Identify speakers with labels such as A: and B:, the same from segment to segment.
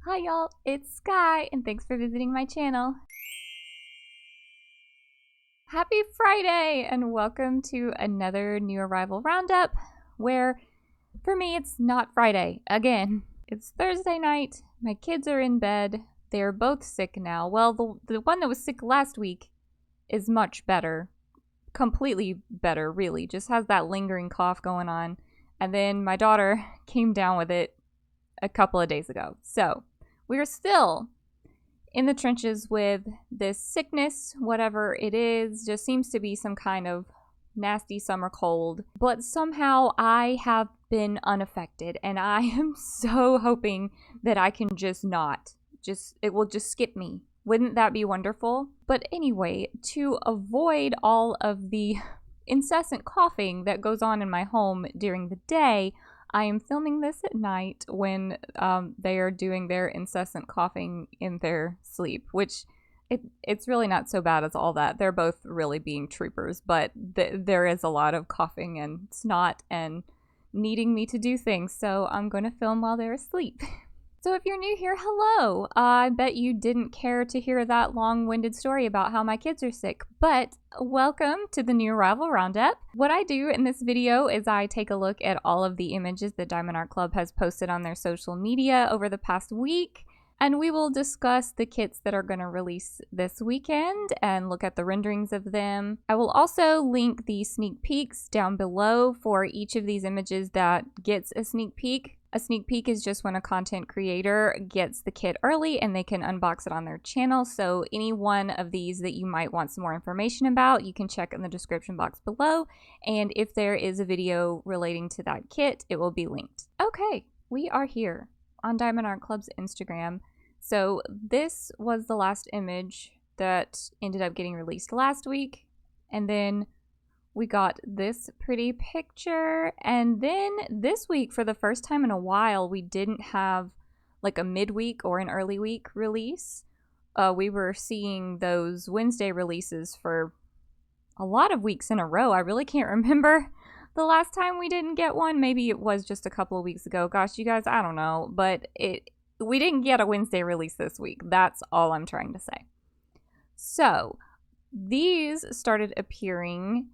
A: Hi y'all, it's Sky, and thanks for visiting my channel. Happy Friday, and welcome to another new arrival roundup, where, for me, it's not Friday. Again, it's Thursday night, my kids are in bed, they're both sick now. Well, the one that was sick last week is much better. Completely better, really. Just has that lingering cough going on. And then my daughter came down with it a couple of days ago. So, we're still in the trenches with this sickness, whatever it is, just seems to be some kind of nasty summer cold. But somehow I have been unaffected, and I am so hoping that I can it will just skip me. Wouldn't that be wonderful? But anyway, to avoid all of the incessant coughing that goes on in my home during the day, I am filming this at night when they are doing their incessant coughing in their sleep, which it's really not so bad as all that. They're both really being troopers, but there is a lot of coughing and snot and needing me to do things, so I'm going to film while they're asleep. So if you're new here, hello! I bet you didn't care to hear that long-winded story about how my kids are sick, but welcome to the new arrival roundup. What I do in this video is I take a look at all of the images that Diamond Art Club has posted on their social media over the past week, and we will discuss the kits that are going to release this weekend and look at the renderings of them. I will also link the sneak peeks down below for each of these images that gets a sneak peek. A sneak peek is just when a content creator gets the kit early and they can unbox it on their channel. So any one of these that you might want some more information about, you can check in the description box below. And if there is a video relating to that kit, it will be linked. Okay, we are here on Diamond Art Club's Instagram. So this was the last image that ended up getting released last week. And then we got this pretty picture, and then this week, for the first time in a while, we didn't have like a midweek or an early week release. We were seeing those Wednesday releases for a lot of weeks in a row. I really can't remember the last time we didn't get one. Maybe it was just a couple of weeks ago. Gosh, you guys, I don't know, but we didn't get a Wednesday release this week. That's all I'm trying to say. So these started appearing,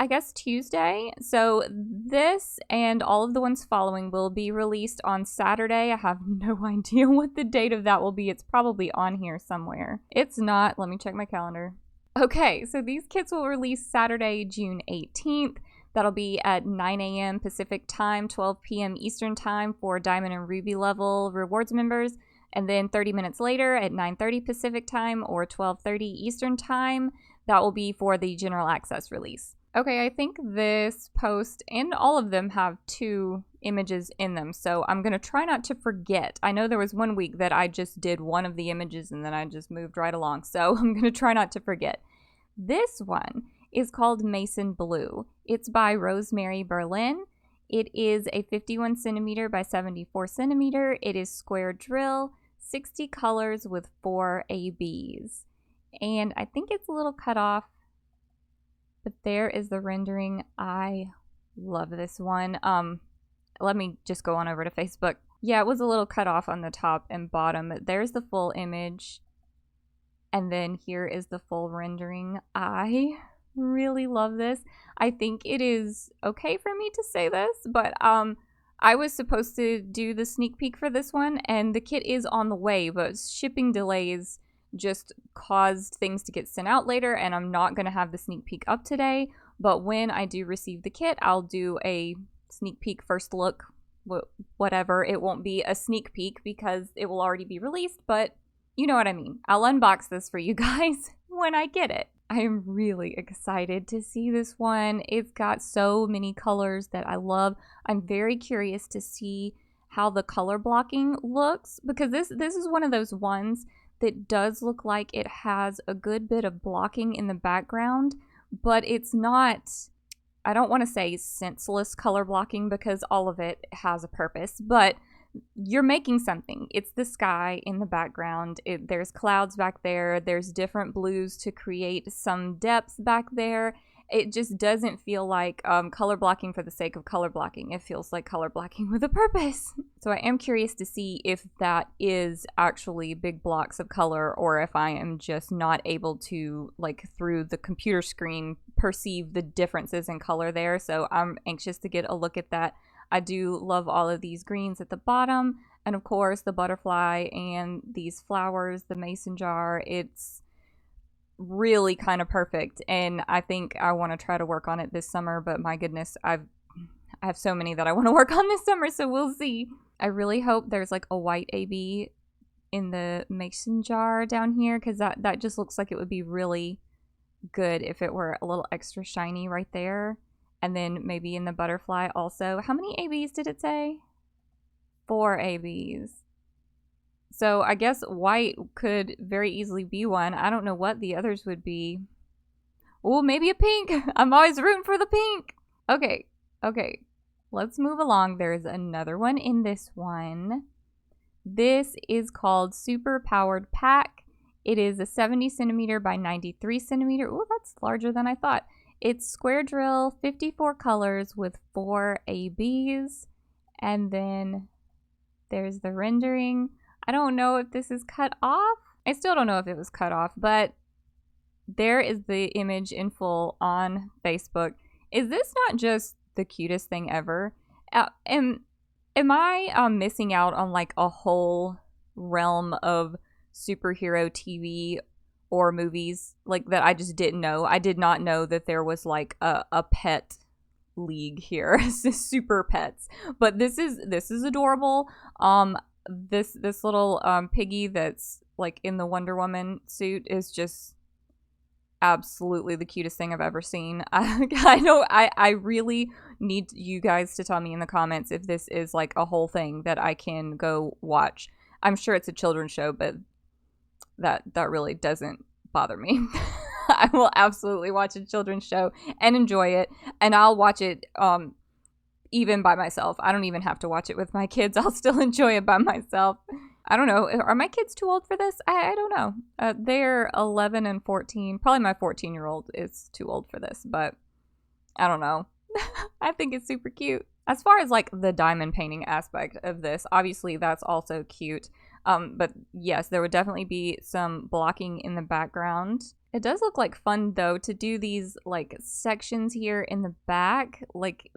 A: I guess, Tuesday. So this and all of the ones following will be released on Saturday. I have no idea what the date of that will be. It's probably on here somewhere. It's not. Let me check my calendar. Okay, so these kits will release Saturday, June 18th. That'll be at 9 a.m. Pacific time, 12 p.m. Eastern time for Diamond and Ruby level rewards members. And then 30 minutes later at 9:30 Pacific time or 12:30 Eastern time, that will be for the general access release. Okay, I think this post and all of them have 2 images in them, so I'm going to try not to forget. I know there was one week that I just did one of the images and then I just moved right along, so I'm going to try not to forget. This one is called Mason Blue. It's by Rosemary Berlin. It is a 51 centimeter by 74 centimeter. It is square drill, 60 colors with 4 ABs. And I think it's a little cut off, but there is the rendering. I love this one. Let me just go on over to Facebook. Yeah, it was a little cut off on the top and bottom, but there's the full image. And then here is the full rendering. I really love this. I think it is okay for me to say this, but I was supposed to do the sneak peek for this one, and the kit is on the way, but shipping delays just caused things to get sent out later, and I'm not going to have the sneak peek up today. But when I do receive the kit, I'll do a sneak peek first look, whatever. It won't be a sneak peek because it will already be released, but you know what I mean. I'll unbox this for you guys when I get it. I am really excited to see this one. It's got so many colors that I love. I'm very curious to see how the color blocking looks, because this is one of those ones that does look like it has a good bit of blocking in the background, but it's not, I don't want to say senseless color blocking because all of it has a purpose, but you're making something. It's the sky in the background. There's clouds back there. There's different blues to create some depth back there. it just doesn't feel like color blocking for the sake of color blocking. It feels like color blocking with a purpose. So I am curious to see if that is actually big blocks of color, or if I am just not able to, like, through the computer screen, perceive the differences in color there. So I'm anxious to get a look at that. I do love all of these greens at the bottom, and of course the butterfly and these flowers, the mason jar. It's really kind of perfect, and I think I want to try to work on it this summer, but my goodness, I have so many that I want to work on this summer, so we'll see. I really hope there's like a white AB in the mason jar down here, because that just looks like it would be really good if it were a little extra shiny right there. And then maybe in the butterfly also. How many ABs did it say? 4 ABs. So I guess white could very easily be one. I don't know what the others would be. Oh, maybe a pink. I'm always rooting for the pink. Okay. Let's move along. There's another one in this one. This is called Super Powered Pack. It is a 70 centimeter by 93 centimeter. Oh, that's larger than I thought. It's square drill, 54 colors with 4 ABs. And then there's the rendering. I don't know if this is cut off. I still don't know if it was cut off, but there is the image in full on Facebook. Is this not just the cutest thing ever? Am I missing out on like a whole realm of superhero TV or movies like that I just didn't know? I did not know that there was like a pet league here. Super pets. But this is adorable. This little piggy that's like in the Wonder Woman suit is just absolutely the cutest thing I've ever seen. I know I really need you guys to tell me in the comments if this is like a whole thing that I can go watch. I'm sure it's a children's show, but that really doesn't bother me. I will absolutely watch a children's show and enjoy it, and I'll watch it even by myself. I don't even have to watch it with my kids. I'll still enjoy it by myself. I don't know. Are my kids too old for this? I don't know. They're 11 and 14. Probably my 14-year-old is too old for this, but I don't know. I think it's super cute. As far as like the diamond painting aspect of this, obviously that's also cute. But yes, there would definitely be some blocking in the background. It does look like fun though to do these like sections here in the back. Like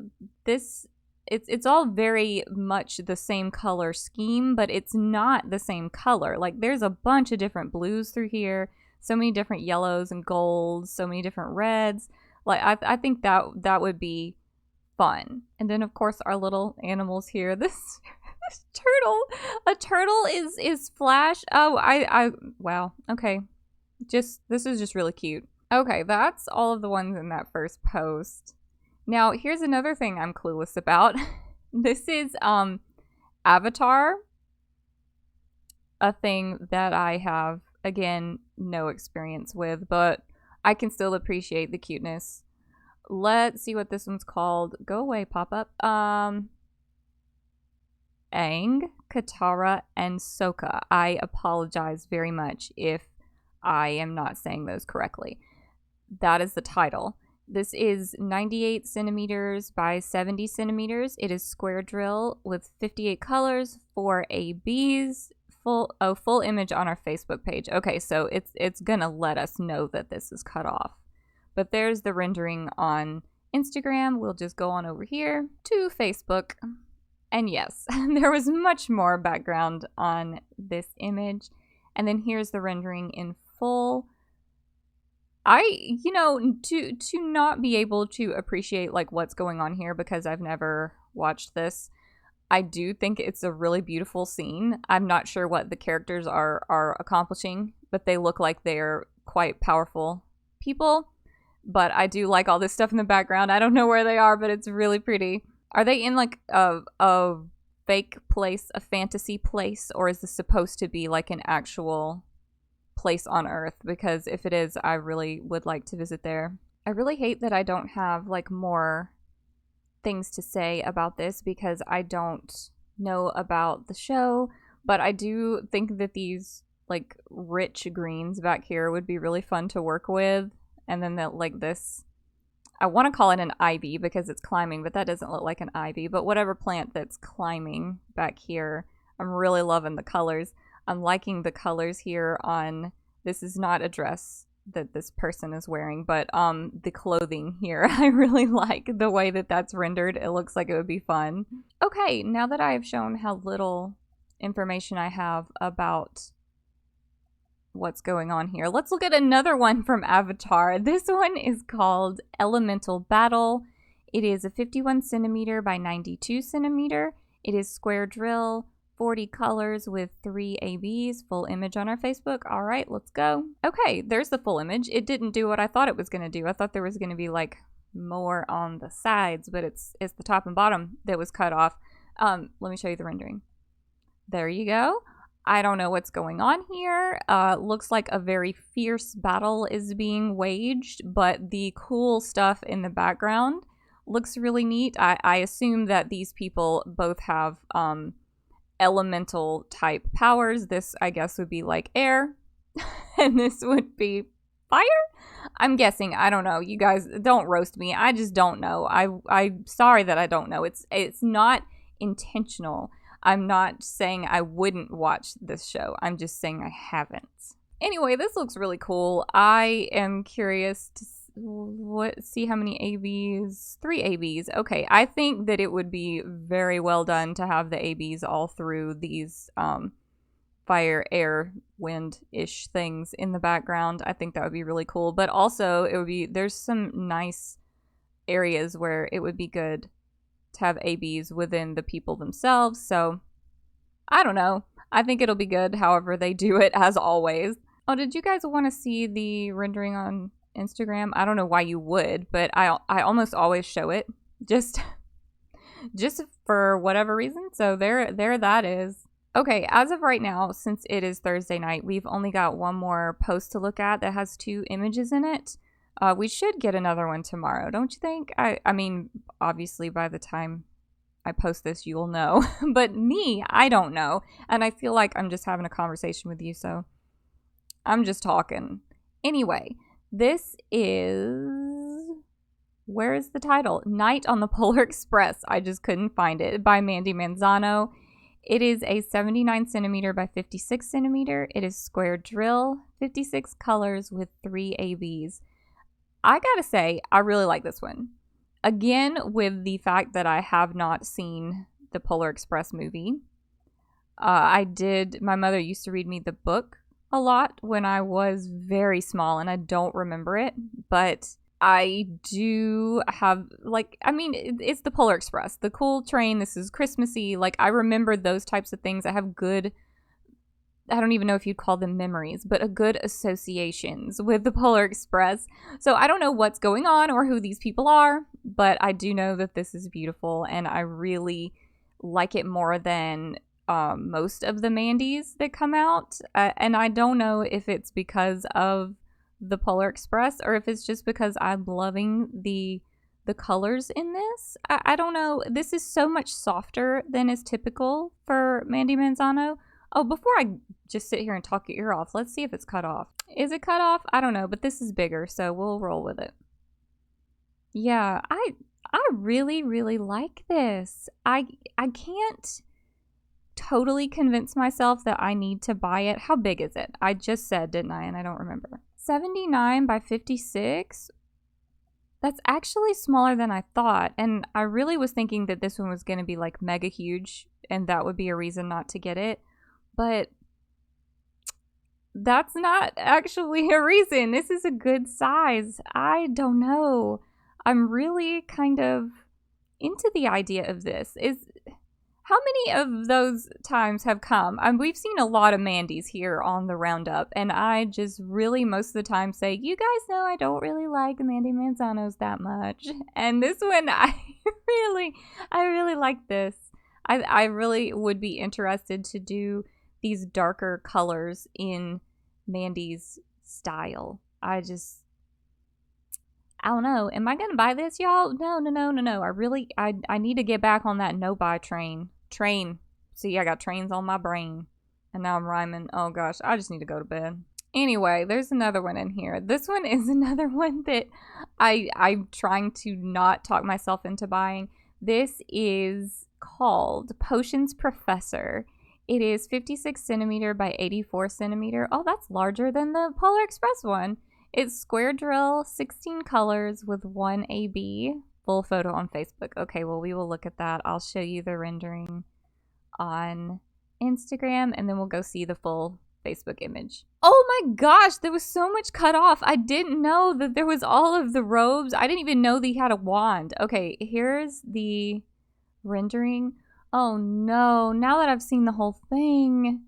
A: this, it's all very much the same color scheme, but it's not the same color. Like there's a bunch of different blues through here, so many different yellows and golds, so many different reds. Like I think that would be fun. And then of course our little animals here. This turtle, a turtle is Flash. Oh, I wow. Okay. This is just really cute. Okay, that's all of the ones in that first post. Now, here's another thing I'm clueless about. This is Avatar, a thing that I have, again, no experience with, but I can still appreciate the cuteness. Let's see what this one's called. Go away, pop-up. Aang, Katara, and Sokka. I apologize very much if I am not saying those correctly. That is the title. This is 98 centimeters by 70 centimeters. It is square drill with 58 colors, 4 ABs, full image on our Facebook page. Okay, so it's gonna let us know that this is cut off. But there's the rendering on Instagram. We'll just go on over here to Facebook. And yes, there was much more background on this image. And then here's the rendering in full. To not be able to appreciate like what's going on here because I've never watched this, I do think it's a really beautiful scene. I'm not sure what the characters are accomplishing, but they look like they're quite powerful people. But I do like all this stuff in the background. I don't know where they are, but it's really pretty. Are they in like a fake place, a fantasy place, or is this supposed to be like an actual place on Earth? Because if it is, I really would like to visit there. I really hate that I don't have like more things to say about this because I don't know about the show, but I do think that these like rich greens back here would be really fun to work with. And then that like this I want to call it an ivy because it's climbing, but that doesn't look like an ivy. But whatever plant that's climbing back here, I'm really loving the colors. I'm liking the colors here on, this is not a dress that this person is wearing, but the clothing here. I really like the way that that's rendered. It looks like it would be fun. Okay, now that I have shown how little information I have about what's going on here, let's look at another one from Avatar. This one is called Elemental Battle. It is a 51 centimeter by 92 centimeter. It is square drill, 40 colors with 3 ABs. Full image on our Facebook. All right, let's go. Okay, there's the full image. It didn't do what I thought it was going to do. I thought there was going to be like more on the sides, but it's the top and bottom that was cut off. Let me show you the rendering. There you go. I don't know what's going on here. Looks like a very fierce battle is being waged, but the cool stuff in the background looks really neat. I assume that these people both have elemental type powers. This, I guess, would be like air, and this would be fire? I'm guessing. I don't know. You guys don't roast me. I just don't know. I'm sorry that I don't know. It's not intentional. I'm not saying I wouldn't watch this show. I'm just saying I haven't. Anyway, this looks really cool. I am curious to see how many ABs. 3 ABs. Okay, I think that it would be very well done to have the ABs all through these fire, air, wind-ish things in the background. I think that would be really cool. But also, it would be, there's some nice areas where it would be good to have ABs within the people themselves. So I don't know. I think it'll be good however they do it, as always. Oh, did you guys want to see the rendering on Instagram? I don't know why you would, but I almost always show it just for whatever reason. So there that is. Okay, as of right now, since it is Thursday night, we've only got one more post to look at that has 2 images in it. We should get another one tomorrow, don't you think? I mean, obviously by the time I post this, you'll know. But me, I don't know. And I feel like I'm just having a conversation with you, so I'm just talking. Anyway, this is... where is the title? Night on the Polar Express. I just couldn't find it. By Mandy Manzano. It is a 79 centimeter by 56 centimeter. It is square drill, 56 colors with 3 ABs. I gotta say, I really like this one. Again, with the fact that I have not seen the Polar Express movie. My mother used to read me the book a lot when I was very small, and I don't remember it, but I do have, like, I mean, it's the Polar Express, the cool train, this is Christmassy, like, I remember those types of things. I have good, I don't even know if you'd call them memories, but a good associations with the Polar Express. So I don't know what's going on or who these people are, but I do know that this is beautiful, and I really like it more than most of the Mandys that come out. And I don't know if it's because of the Polar Express or if it's just because I'm loving the colors in this. I don't know. This is so much softer than is typical for Mandy Manzano. Oh, before I just sit here and talk your ear off, let's see if it's cut off. Is it cut off? I don't know, but this is bigger, so we'll roll with it. Yeah, I really, really like this. I can't totally convince myself that I need to buy it. How big is it? I just said, didn't I? And I don't remember. 79 by 56. That's actually smaller than I thought. And I really was thinking that this one was going to be like mega huge, and that would be a reason not to get it. But that's not actually a reason. This is a good size. I don't know. I'm really kind of into the idea of this. How many of those times have come? We've seen a lot of Mandys here on the Roundup, and I just really most of the time say, you guys know I don't really like Mandy Manzanos that much. And this one, I really like this. I really would be interested to do these darker colors in Mandy's style. I don't know. Am I going to buy this, y'all? No. I need to get back on that no-buy train. See, I got trains on my brain. And now I'm rhyming. Oh, gosh. I just need to go to bed. Anyway, there's another one in here. This one is another one that I'm trying to not talk myself into buying. This is called Potions Professor. It is 56 centimeter by 84 centimeter. Oh, that's larger than the Polar Express one. It's square drill, 16 colors with 1 AB. Full photo on Facebook. Okay, well, we will look at that. I'll show you the rendering on Instagram, and then we'll go see the full Facebook image. Oh my gosh, there was so much cut off. I didn't know that there was all of the robes. I didn't even know that he had a wand. Okay, here's the rendering. Oh no, now that I've seen the whole thing.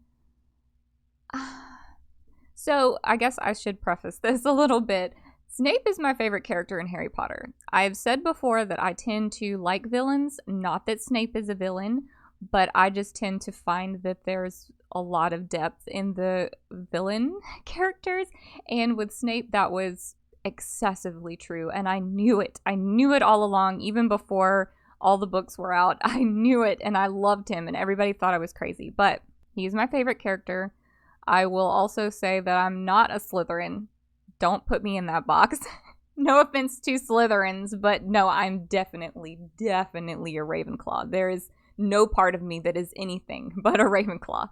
A: So I guess I should preface this a little bit. Snape is my favorite character in Harry Potter. I've said before that I tend to like villains, not that Snape is a villain, but I just tend to find that there's a lot of depth in the villain characters, and with Snape that was excessively true, and I knew it. I knew it all along, even before all the books were out. I knew it, and I loved him, and everybody thought I was crazy, but he's my favorite character. I will also say that I'm not a Slytherin. Don't put me in that box. No offense to Slytherins, but no, I'm definitely a Ravenclaw. There is no part of me that is anything but a Ravenclaw.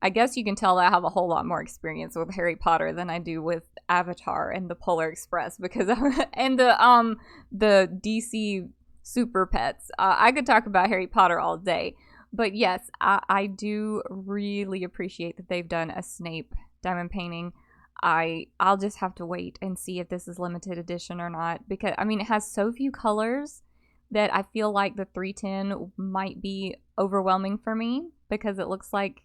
A: I guess you can tell that I have a whole lot more experience with Harry Potter than I do with Avatar and the Polar Express, because and the DC Super Pets. I could talk about Harry Potter all day, but yes, I do really appreciate that they've done a Snape diamond painting. I'll just have to wait and see if this is limited edition or not, because I mean it has so few colors that I feel like the 310 might be overwhelming for me, because it looks like,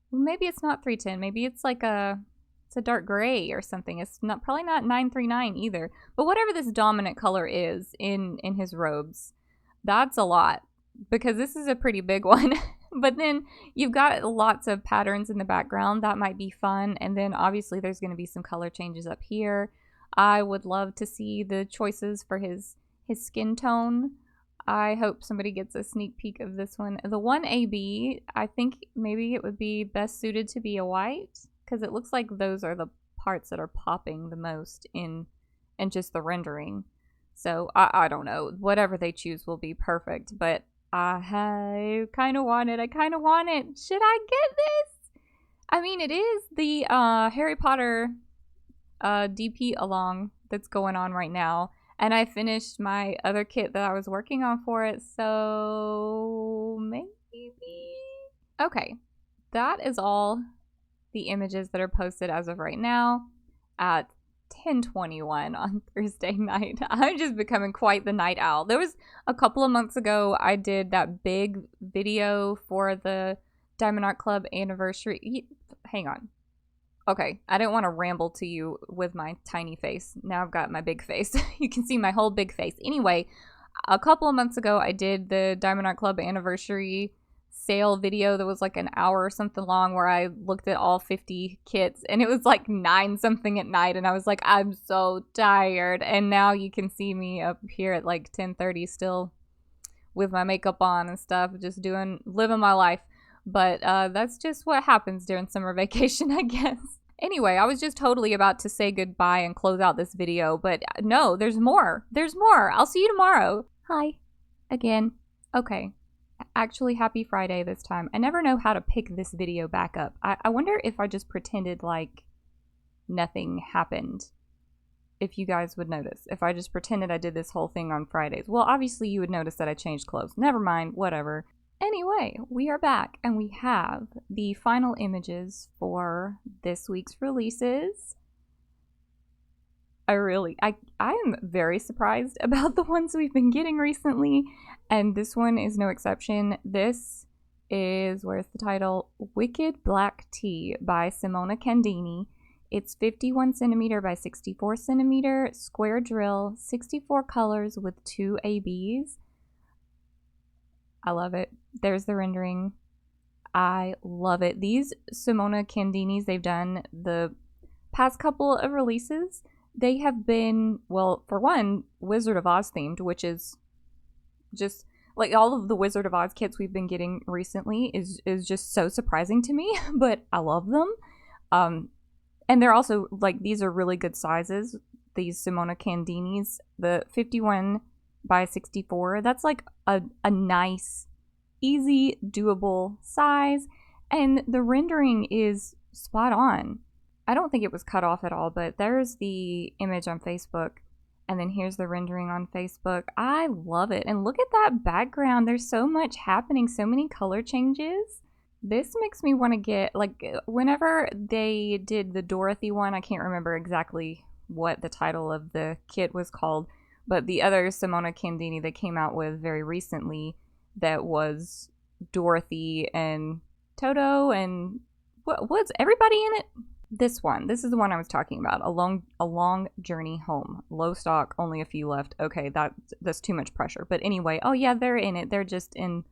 A: well, maybe it's not 310, maybe it's like it's a dark gray or something. It's not probably not 939 either. But whatever this dominant color is in his robes, that's a lot, because this is a pretty big one. But then you've got lots of patterns in the background. That might be fun. And then obviously there's going to be some color changes up here. I would love to see the choices for his skin tone. I hope somebody gets a sneak peek of this one. The 1AB, I think maybe it would be best suited to be a white, because it looks like those are the parts that are popping the most in just the rendering. So I don't know. Whatever they choose will be perfect, but I kind of want it. I kind of want it. Should I get this? I mean, it is the Harry Potter DP along that's going on right now. And I finished my other kit that I was working on for it, so maybe. Okay, that is all the images that are posted as of right now at 10:21 on Thursday night. I'm just becoming quite the night owl. There was a couple of months ago, I did that big video for the Diamond Art Club anniversary. Hang on. Okay, I didn't want to ramble to you with my tiny face. Now I've got my big face. You can see my whole big face. Anyway, a couple of months ago, I did the Diamond Art Club anniversary sale video that was like an hour or something long, where I looked at all 50 kits, and it was like 9 something at night, and I was like, I'm so tired. And now you can see me up here at like 10:30 still with my makeup on and stuff, just living my life. But that's just what happens during summer vacation, I guess. Anyway, I was just totally about to say goodbye and close out this video, but no, there's more. There's more. I'll see you tomorrow. Hi. Again. Okay. Actually, happy Friday this time. I never know how to pick this video back up. I wonder if I just pretended like nothing happened, if you guys would notice. If I just pretended I did this whole thing on Fridays. Well, obviously you would notice that I changed clothes. Never mind. Whatever. Anyway, we are back, and we have the final images for this week's releases. I am very surprised about the ones we've been getting recently, and this one is no exception. This is, where's the title? Wicked Black Tea by Simona Candini. It's 51 centimeter by 64 centimeter, square drill, 64 colors with 2 ABs. I love it. There's the rendering. I love it. These Simona Candinis they've done the past couple of releases, they have been, well, for one, Wizard of Oz themed, which is just like all of the Wizard of Oz kits we've been getting recently is just so surprising to me, but I love them. And they're also, like, these are really good sizes. These Simona Candinis, the 51 by 64, that's like a nice, easy, doable size. And the rendering is spot on. I don't think it was cut off at all, but there's the image on Facebook. And then here's the rendering on Facebook. I love it. And look at that background. There's so much happening, so many color changes. This makes me want to get, like, whenever they did the Dorothy one, I can't remember exactly what the title of the kit was called, but the other Simona Candini that came out with very recently that was Dorothy and Toto and what's everybody in it? This is the one I was talking about. A long journey home. Low stock, only a few left. Okay, that's too much pressure. But anyway, oh yeah, they're in it. They're just in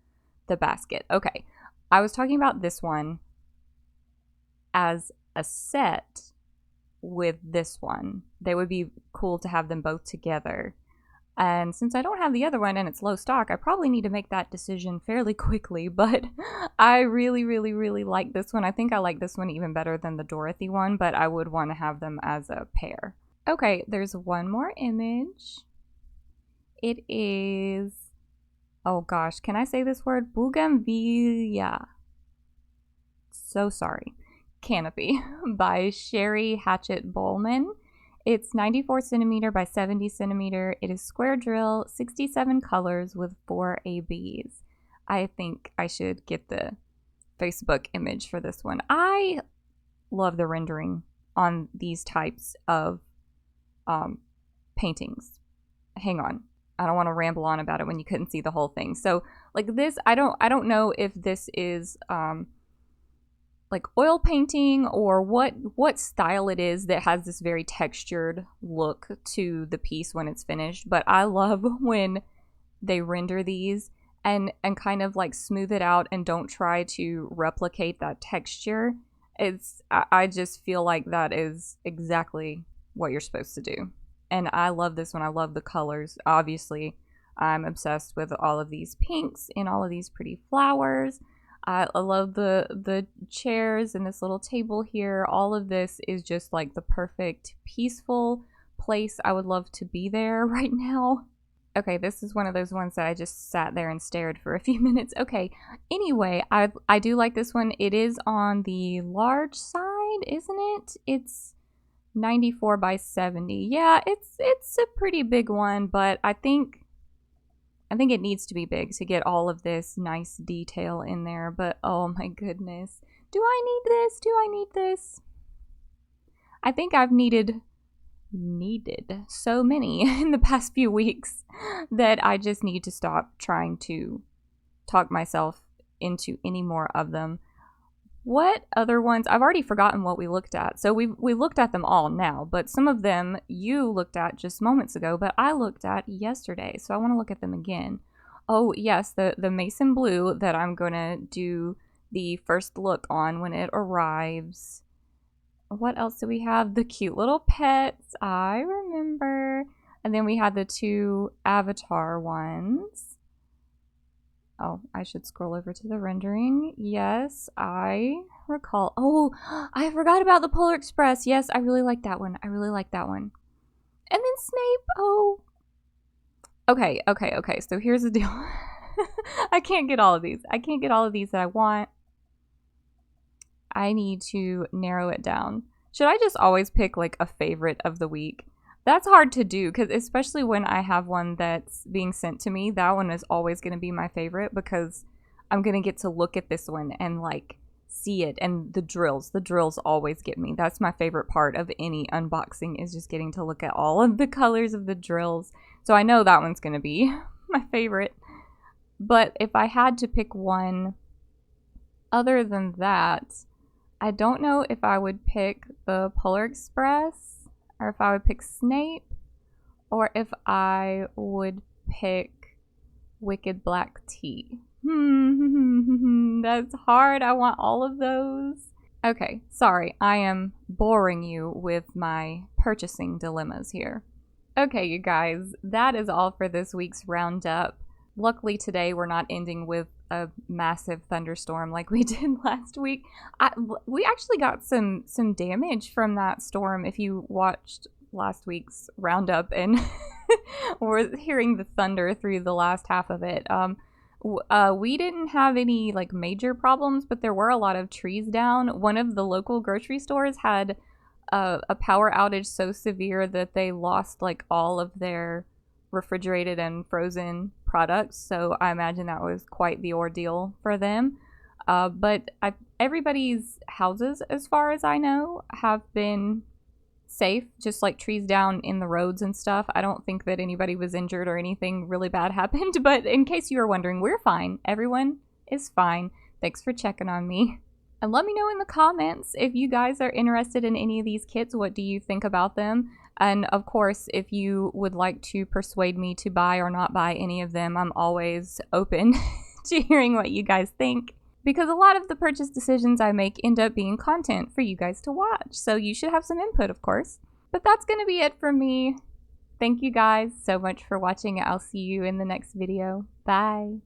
A: the basket. Okay. I was talking about this one as a set with this one. They would be cool to have them both together. And since I don't have the other one and it's low stock, I probably need to make that decision fairly quickly. But I really, really, really like this one. I think I like this one even better than the Dorothy one, but I would want to have them as a pair. Okay, there's one more image. It is, oh gosh, can I say this word? Bougainvillia. So sorry. Canopy by Sherry Hatchett Bowman. It's 94 centimeter by 70 centimeter. It is square drill, 67 colors with 4 ABs. I think I should get the Facebook image for this one. I love the rendering on these types of paintings. Hang on. I don't want to ramble on about it when you couldn't see the whole thing. So like this, I don't know if this is like oil painting or what style it is that has this very textured look to the piece when it's finished. But I love when they render these and kind of like smooth it out and don't try to replicate that texture. I just feel like that is exactly what you're supposed to do. And I love this one. I love the colors. Obviously, I'm obsessed with all of these pinks and all of these pretty flowers. I love the chairs and this little table here. All of this is just like the perfect peaceful place. I would love to be there right now. Okay, this is one of those ones that I just sat there and stared for a few minutes. Okay, anyway, I do like this one. It is on the large side, isn't it? It's 94 by 70. Yeah, it's a pretty big one, but I think it needs to be big to get all of this nice detail in there. But oh my goodness, do I need this? Do I need this? I think I've needed so many in the past few weeks that I just need to stop trying to talk myself into any more of them. What other ones? I've already forgotten what we looked at. So we looked at them all now, but some of them you looked at just moments ago, but I looked at yesterday. So I want to look at them again. Oh yes, the Mason Blue that I'm going to do the first look on when it arrives. What else do we have? The cute little pets, I remember. And then we had the 2 Avatar ones. Oh, I should scroll over to the rendering. Yes, I recall. Oh, I forgot about the Polar Express. Yes, I really like that one. I really like that one. And then Snape. Oh. Okay. So here's the deal. I can't get all of these. I can't get all of these that I want. I need to narrow it down. Should I just always pick like a favorite of the week? That's hard to do because especially when I have one that's being sent to me, that one is always going to be my favorite because I'm going to get to look at this one and like see it. And the drills always get me. That's my favorite part of any unboxing is just getting to look at all of the colors of the drills. So I know that one's going to be my favorite. But if I had to pick one other than that, I don't know if I would pick the Polar Express or if I would pick Snape, or if I would pick Wicked Black Tea. That's hard. I want all of those. Okay, sorry. I am boring you with my purchasing dilemmas here. Okay, you guys, that is all for this week's roundup. Luckily today we're not ending with a massive thunderstorm like we did last week. We actually got some damage from that storm if you watched last week's roundup and were hearing the thunder through the last half of it. We didn't have any like major problems, but there were a lot of trees down. One of the local grocery stores had a power outage so severe that they lost like all of their refrigerated and frozen products. So I imagine that was quite the ordeal for them. But everybody's houses, as far as I know, have been safe, just like trees down in the roads and stuff. I don't think that anybody was injured or anything really bad happened, but in case you were wondering, we're fine. Everyone is fine. Thanks for checking on me. And let me know in the comments if you guys are interested in any of these kits. What do you think about them? And of course, if you would like to persuade me to buy or not buy any of them, I'm always open to hearing what you guys think. Because a lot of the purchase decisions I make end up being content for you guys to watch. So you should have some input, of course. But that's going to be it from me. Thank you guys so much for watching. I'll see you in the next video. Bye.